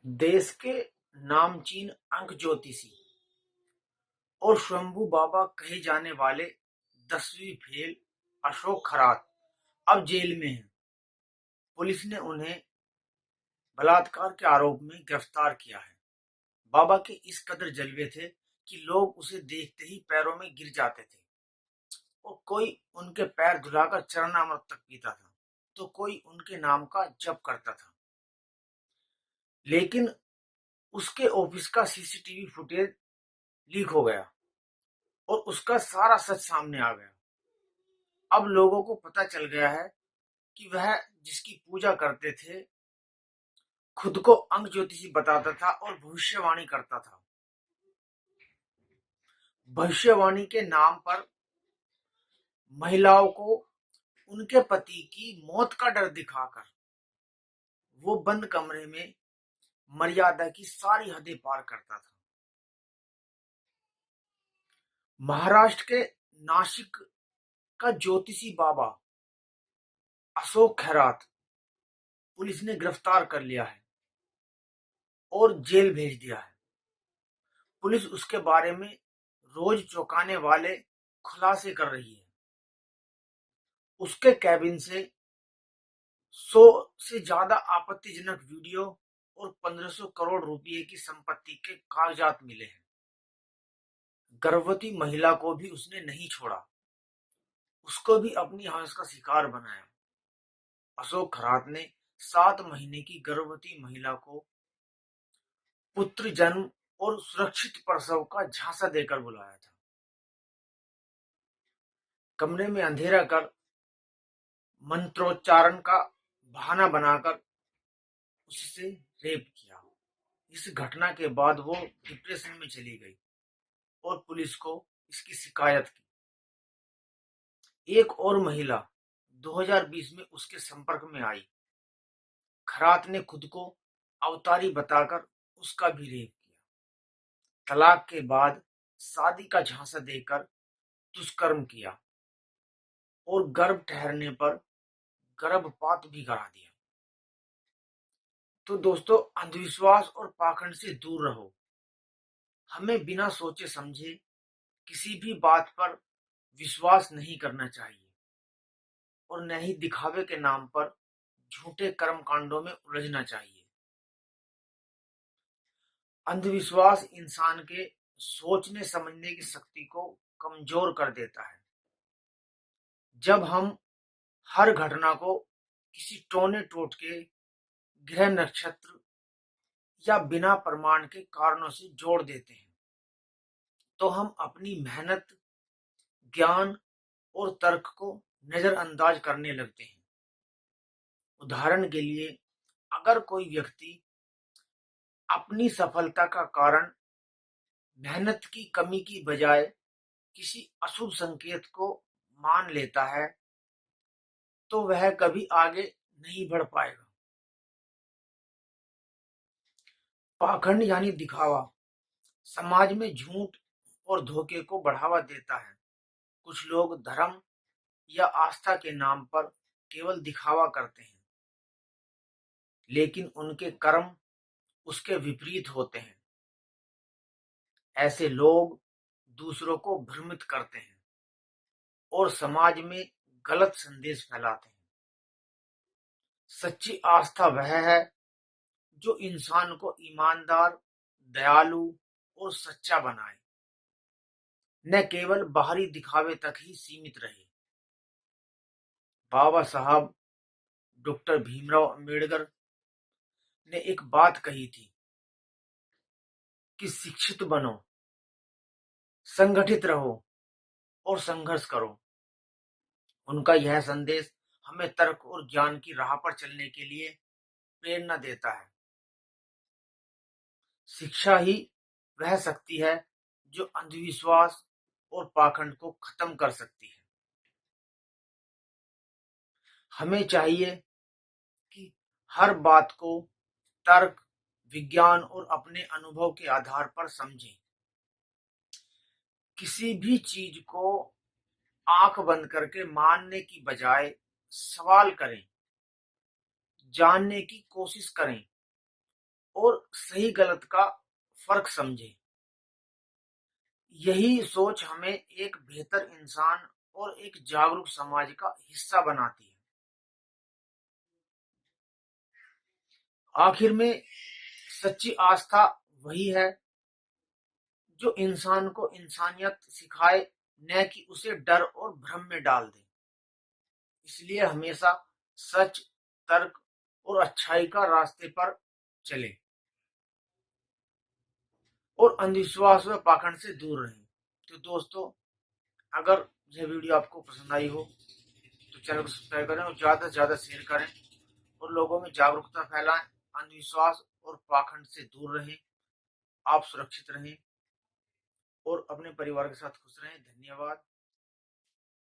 देश के नामचीन अंक ज्योतिषी और शंभू बाबा कहे जाने वाले 10वीं फेल अशोक खरात अब जेल में हैं। पुलिस ने उन्हें बलात्कार के आरोप में गिरफ्तार किया है। बाबा के इस कदर जलवे थे कि लोग उसे देखते ही पैरों में गिर जाते थे और कोई उनके पैर धुलाकर चरणामृत तक पीता था, तो कोई उनके नाम का जप करता था। लेकिन उसके ऑफिस का सीसीटीवी फुटेज लीक हो गया और उसका सारा सच सामने आ गया। अब लोगों को पता चल गया है कि वह जिसकी पूजा करते थे खुद को अंक ज्योतिषी बताता था और भविष्यवाणी करता था। भविष्यवाणी के नाम पर महिलाओं को उनके पति की मौत का डर दिखाकर वो बंद कमरे में मर्यादा की सारी हदें पार करता था। महाराष्ट्र के नासिक का ज्योतिषी बाबा अशोक खैरात पुलिस ने गिरफ्तार कर लिया है और जेल भेज दिया है। पुलिस उसके बारे में रोज चौंकाने वाले खुलासे कर रही है। उसके कैबिन से 100 से ज्यादा आपत्तिजनक वीडियो और 1500 करोड़ रुपए की संपत्ति के कागजात मिले हैं। गर्भवती महिला को भी उसने नहीं छोड़ा, उसको भी अपनी हवस का शिकार बनाया। अशोक खरात ने 7 महीने की गर्भवती महिला को पुत्र जन्म और सुरक्षित प्रसव का झांसा देकर बुलाया था। कमरे में अंधेरा कर मंत्रोच्चारण का बहाना बनाकर उससे रेप किया। इस घटना के बाद वो डिप्रेशन में चली गई और पुलिस को इसकी शिकायत की। एक और महिला 2020 में उसके संपर्क में आई। खरात ने खुद को अवतारी बताकर उसका भी रेप किया। तलाक के बाद शादी का झांसा देकर दुष्कर्म किया और गर्भ ठहरने पर गर्भपात भी करा दिया। तो दोस्तों, अंधविश्वास और पाखंड से दूर रहो। हमें बिना सोचे समझे किसी भी बात पर विश्वास नहीं करना चाहिए और न ही दिखावे के नाम पर झूठे कर्म कांडों में उलझना चाहिए। अंधविश्वास इंसान के सोचने समझने की शक्ति को कमजोर कर देता है। जब हम हर घटना को किसी टोने टोटके, ग्रह नक्षत्र या बिना प्रमाण के कारणों से जोड़ देते हैं, तो हम अपनी मेहनत, ज्ञान और तर्क को नजरअंदाज करने लगते हैं। उदाहरण के लिए, अगर कोई व्यक्ति अपनी सफलता का कारण मेहनत की कमी की बजाय किसी अशुभ संकेत को मान लेता है, तो वह कभी आगे नहीं बढ़ पाएगा। पाखंड यानी दिखावा समाज में झूठ और धोखे को बढ़ावा देता है। कुछ लोग धर्म या आस्था के नाम पर केवल दिखावा करते हैं, लेकिन उनके कर्म उसके विपरीत होते हैं। ऐसे लोग दूसरों को भ्रमित करते हैं और समाज में गलत संदेश फैलाते हैं। सच्ची आस्था वह है जो इंसान को ईमानदार, दयालु और सच्चा बनाए, न केवल बाहरी दिखावे तक ही सीमित रहे। बाबा साहब डॉक्टर भीमराव अंबेडकर ने एक बात कही थी कि शिक्षित बनो, संगठित रहो और संघर्ष करो। उनका यह संदेश हमें तर्क और ज्ञान की राह पर चलने के लिए प्रेरणा देता है। शिक्षा ही वह शक्ति है जो अंधविश्वास और पाखंड को खत्म कर सकती है। हमें चाहिए कि हर बात को तर्क, विज्ञान और अपने अनुभव के आधार पर समझें। किसी भी चीज को आंख बंद करके मानने की बजाय सवाल करें, जानने की कोशिश करें और सही गलत का फर्क समझे। यही सोच हमें एक बेहतर इंसान और एक जागरूक समाज का हिस्सा बनाती है। आखिर में सच्ची आस्था वही है जो इंसान को इंसानियत सिखाए, न कि उसे डर और भ्रम में डाल दे। इसलिए हमेशा सच, तर्क और अच्छाई का रास्ते पर चले और अंधविश्वास व पाखंड से दूर रहें। तो दोस्तों, अगर यह वीडियो आपको पसंद आई हो तो चैनल को सब्सक्राइब करें और ज़्यादा से ज़्यादा शेयर करें और लोगों में जागरूकता फैलाएं। अंधविश्वास और पाखंड से दूर रहें, आप सुरक्षित रहें और अपने परिवार के साथ खुश रहें। धन्यवाद।